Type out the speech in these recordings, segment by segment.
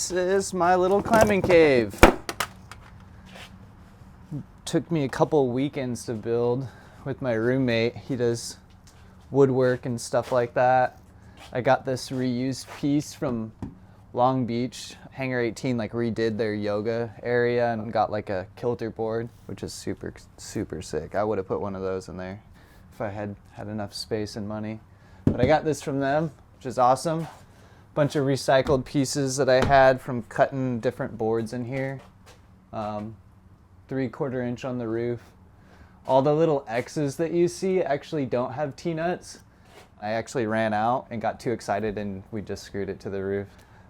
This is my little climbing cave. Took me a couple weekends to build with my roommate. He does woodwork and stuff like that. I got this reused piece from Long Beach. Hangar 18 like redid their yoga area and got like a kilter board, which is super, super sick. I would have put one of those in there if I had enough space and money. But I got this from them, which is awesome. Bunch of recycled pieces that I had from cutting different boards in here. 3/4 inch on the roof. All the little X's that you see actually don't have T-nuts. I actually ran out and got too excited and we just screwed it to the roof.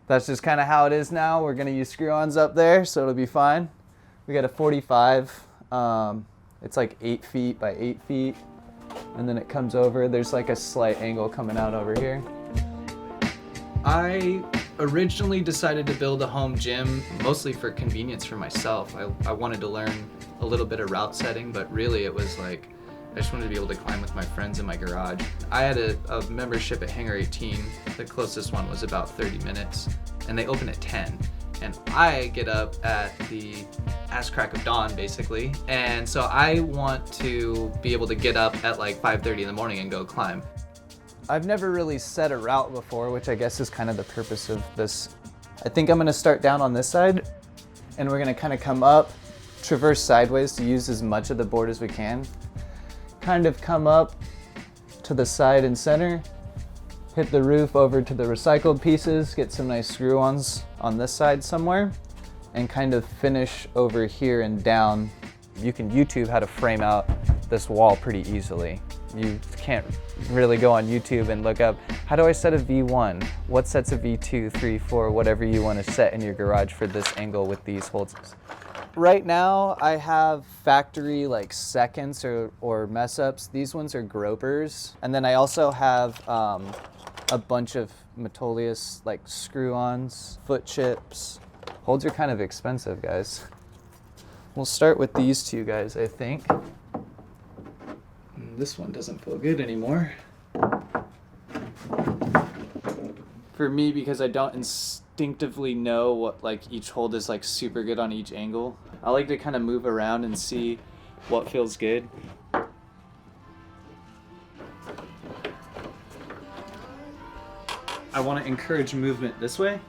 That's just kind of how it is now. We're gonna use screw-ons up there, so it'll be fine. We got a 45. It's like 8 feet by 8 feet. And then it comes over. There's like a slight angle coming out over here. I originally decided to build a home gym mostly for convenience for myself. I wanted to learn a little bit of route setting, but really it was like, I just wanted to be able to climb with my friends in my garage. I had a membership at Hangar 18. The closest one was about 30 minutes, and they open at 10. And I get up at the ass crack of dawn, basically. And so I want to be able to get up at like 5:30 in the morning and go climb. I've never really set a route before, which I guess is kind of the purpose of this. I think I'm gonna start down on this side, and we're gonna kind of come up, traverse sideways to use as much of the board as we can. Kind of come up to the side and center, hit the roof over to the recycled pieces, get some nice screw-ons on this side somewhere, and kind of finish over here and down. You can YouTube how to frame out this wall pretty easily. You can't really go on YouTube and look up, how do I set a V1? What sets a V2, 3, 4, whatever you want to set in your garage for this angle with these holes. Right now I have factory like seconds or mess ups. These ones are gropers. And then I also have a bunch of Metolius like screw-ons, foot chips. Holds are kind of expensive, guys. We'll start with these two guys, I think. This one doesn't feel good anymore. For me, because I don't instinctively know what like each hold is like super good on each angle, I like to kind of move around and see what feels good. I want to encourage movement this way.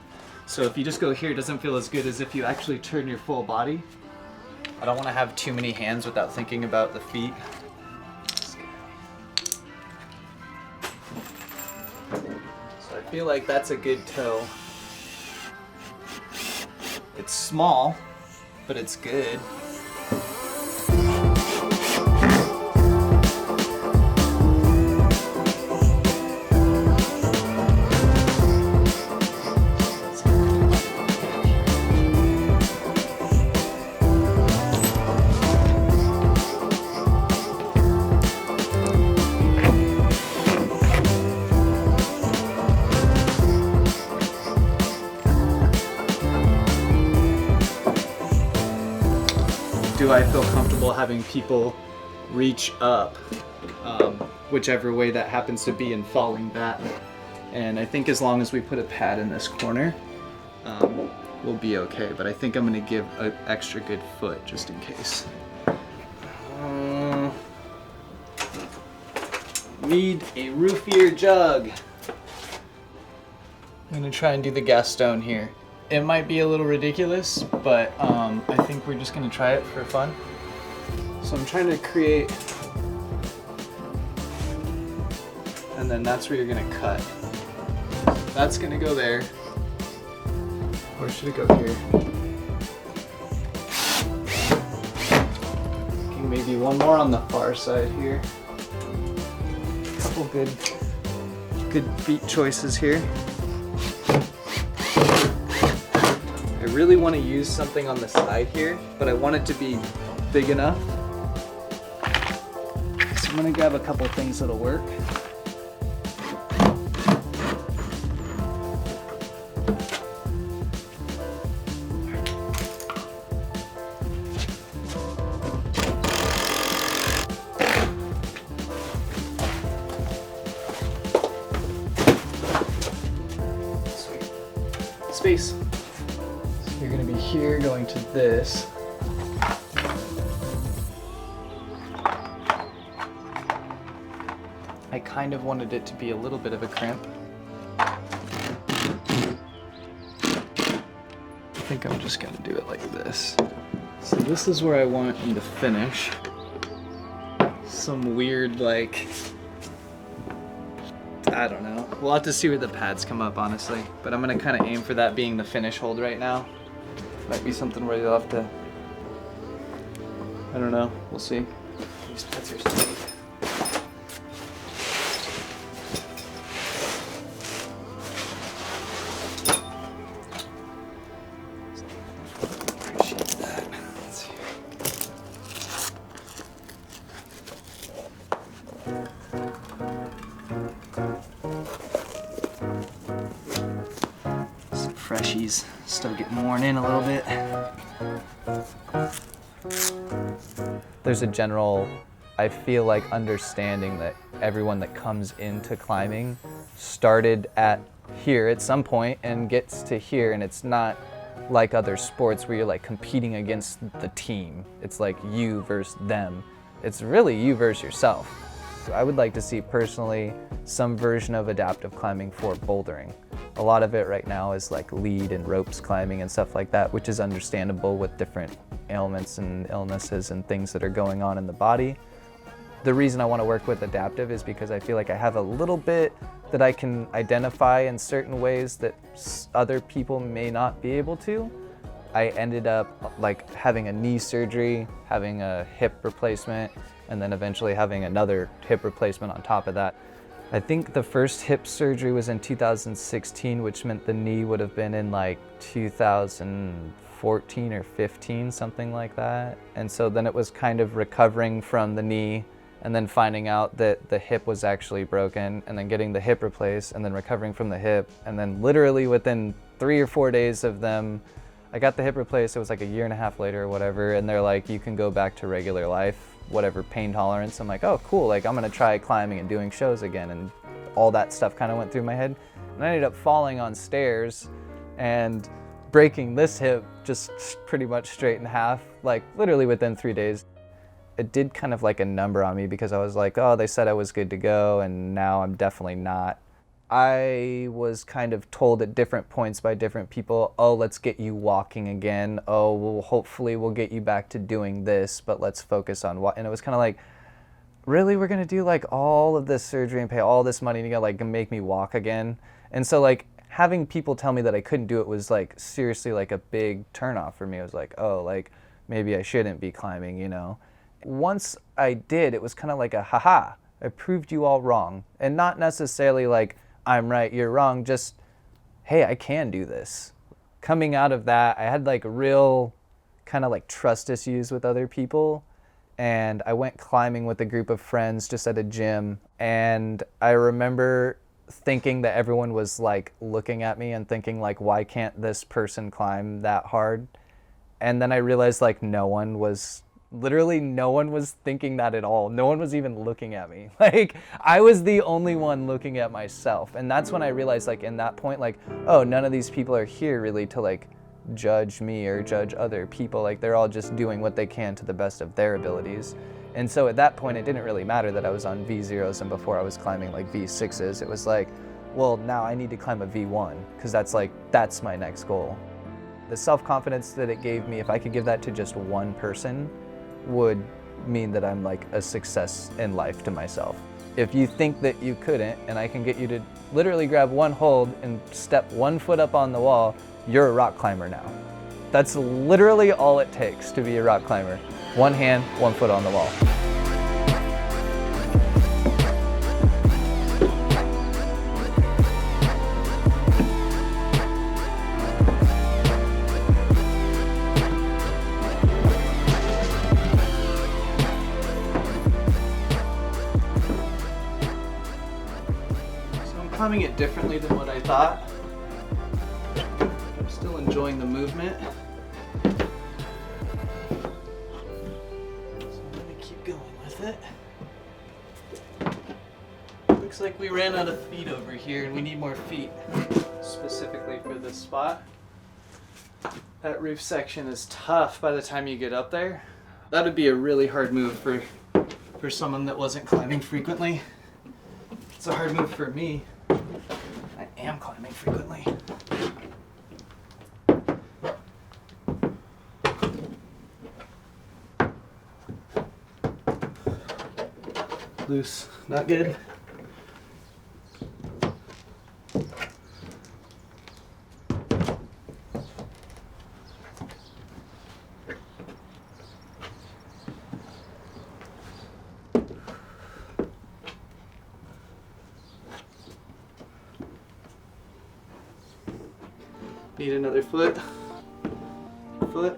So if you just go here, it doesn't feel as good as if you actually turn your full body. I don't want to have too many hands without thinking about the feet. So I feel like that's a good toe. It's small, but it's good. Do I feel comfortable having people reach up, whichever way that happens to be, and falling back? And I think as long as we put a pad in this corner, we'll be okay. But I think I'm gonna give an extra good foot just in case. Need a roofier jug. I'm gonna try and do the Gaston here. It might be a little ridiculous, but I think we're just gonna try it for fun. So I'm trying to create, and then that's where you're gonna cut. That's gonna go there. Or should it go here? Okay, maybe one more on the far side here. Couple good feet choices here. I really want to use something on the side here, but I want it to be big enough. So I'm going to grab a couple things that'll work. Sweet. Space. here going to this. I kind of wanted it to be a little bit of a crimp. I think I'm just gonna do it like this. So this is where I want him to finish. Some weird, like, I don't know. We'll have to see where the pads come up, honestly. But I'm gonna kind of aim for that being the finish hold right now. Might be something where you'll have to, I don't know, we'll see. These pads are sweet. Freshies still getting worn in a little bit. There's a general, I feel like, understanding that everyone that comes into climbing started at here at some point and gets to here, and it's not like other sports where you're like competing against the team. It's like you versus them. It's really you versus yourself. I would like to see personally some version of adaptive climbing for bouldering. A lot of it right now is like lead and ropes climbing and stuff like that, which is understandable with different ailments and illnesses and things that are going on in the body. The reason I want to work with adaptive is because I feel like I have a little bit that I can identify in certain ways that other people may not be able to. I ended up like having a knee surgery, having a hip replacement, and then eventually having another hip replacement on top of that. I think the first hip surgery was in 2016, which meant the knee would have been in like 2014 or 15, something like that. And so then it was kind of recovering from the knee and then finding out that the hip was actually broken and then getting the hip replaced and then recovering from the hip. And then literally within 3 or 4 days of them, I got the hip replaced. It was like a year and a half later or whatever. And they're like, you can go back to regular life, whatever pain tolerance. I'm like, oh, cool. Like, I'm gonna try climbing and doing shows again. And all that stuff kind of went through my head. And I ended up falling on stairs and breaking this hip just pretty much straight in half, like literally within 3 days. It did kind of like a number on me because I was like, oh, they said I was good to go, and now I'm definitely not. I was kind of told at different points by different people, oh, let's get you walking again. Oh, well, hopefully we'll get you back to doing this, but let's focus on what. And it was kind of like, really, we're gonna do like all of this surgery and pay all this money to like make me walk again? And so like having people tell me that I couldn't do it was like seriously like a big turnoff for me. I was like, oh, like maybe I shouldn't be climbing, you know? Once I did, it was kind of like a haha, I proved you all wrong. And not necessarily like, I'm right, you're wrong, just, hey, I can do this. Coming out of that, I had like real kind of like trust issues with other people. And I went climbing with a group of friends just at a gym. And I remember thinking that everyone was like looking at me and thinking like, why can't this person climb that hard? And then I realized like literally no one was thinking that at all. No one was even looking at me. Like, I was the only one looking at myself. And that's when I realized like in that point, like, oh, none of these people are here really to like judge me or judge other people. Like, they're all just doing what they can to the best of their abilities. And so at that point, it didn't really matter that I was on V0s and before I was climbing like V6s. It was like, well, now I need to climb a V1 because that's my next goal. The self-confidence that it gave me, if I could give that to just one person, would mean that I'm like a success in life to myself. If you think that you couldn't, and I can get you to literally grab one hold and step 1 foot up on the wall, you're a rock climber now. That's literally all it takes to be a rock climber. 1 hand, 1 foot on the wall. Climbing it differently than what I thought. I'm still enjoying the movement. So I'm gonna keep going with it. Looks like we ran out of feet over here and we need more feet, specifically for this spot. That roof section is tough by the time you get up there. That would be a really hard move for someone that wasn't climbing frequently. It's a hard move for me. I am climbing frequently. Loose, not good. Need another foot, foot.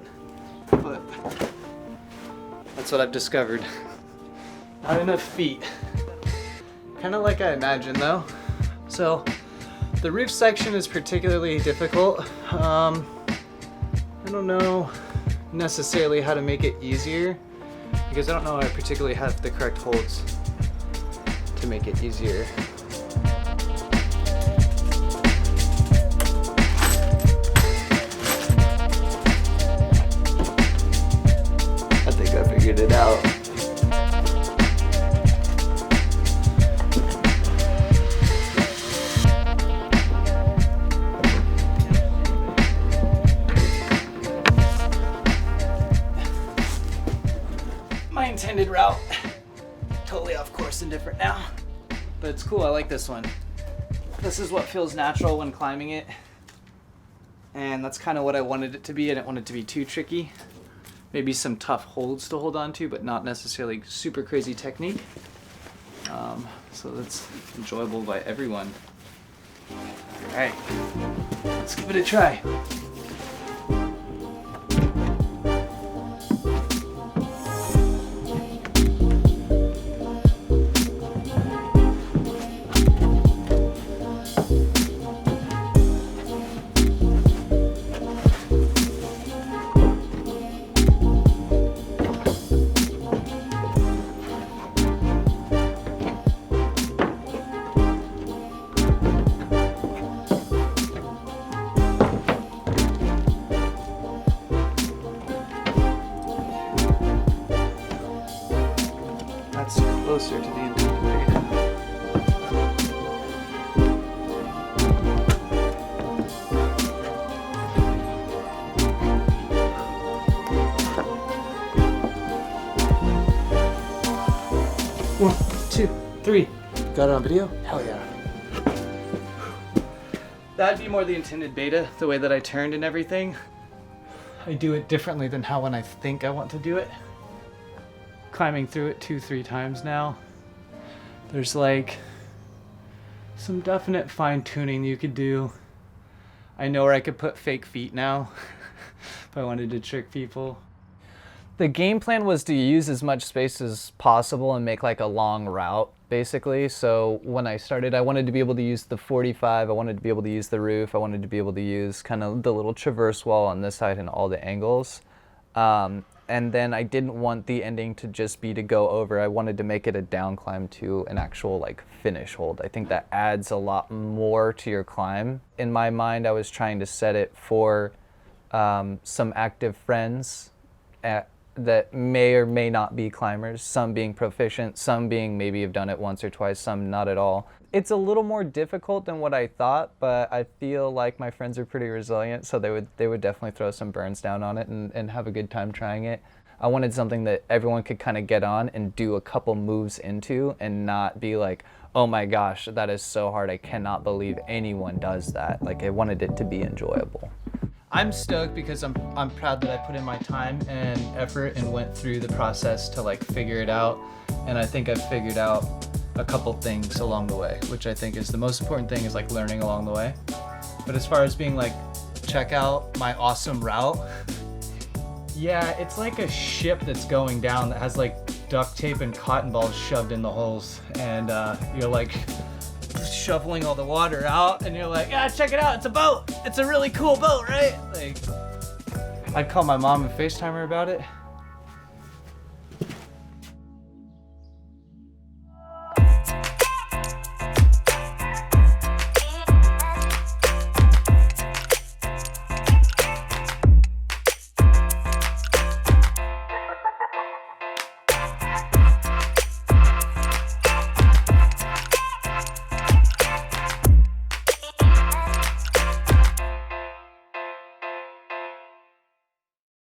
That's what I've discovered. Not enough feet. Kind of like I imagined though. So the roof section is particularly difficult. I don't know necessarily how to make it easier because I don't know I particularly have the correct holds to make it easier. I think I figured it out. My intended route, totally off course and different now, but it's cool. I like this one. This is what feels natural when climbing it, and that's kind of what I wanted it to be. I didn't want it to be too tricky. Maybe some tough holds to hold on to, but not necessarily super crazy technique. So that's enjoyable by everyone. All right, let's give it a try. Closer to the intended beta. One, two, three. Got it on video? Hell yeah. That'd be more the intended beta, the way that I turned and everything. I do it differently than how when I think I want to do it. Climbing through it 2-3 times now. There's like some definite fine tuning you could do. I know where I could put fake feet now if I wanted to trick people. The game plan was to use as much space as possible and make like a long route basically. So when I started, I wanted to be able to use the 45, I wanted to be able to use the roof, I wanted to be able to use kind of the little traverse wall on this side and all the angles. And then I didn't want the ending to just be to go over. I wanted to make it a down climb to an actual like finish hold. I think that adds a lot more to your climb. In my mind, I was trying to set it for some active friends that may or may not be climbers, some being proficient, some being maybe have done it once or twice, some not at all. It's a little more difficult than what I thought, but I feel like my friends are pretty resilient, so they would definitely throw some burns down on it and have a good time trying it. I wanted something that everyone could kind of get on and do a couple moves into and not be like, oh my gosh, that is so hard, I cannot believe anyone does that. Like, I wanted it to be enjoyable. I'm stoked because I'm proud that I put in my time and effort and went through the process to like figure it out, and I think I've figured out a couple things along the way, which I think is the most important thing, is like learning along the way. But as far as being like, check out my awesome route, yeah, it's like a ship that's going down that has like duct tape and cotton balls shoved in the holes, and you're like shoveling all the water out, and you're like, yeah, check it out, it's a boat, it's a really cool boat, right? Like, I'd call my mom and FaceTime her about it.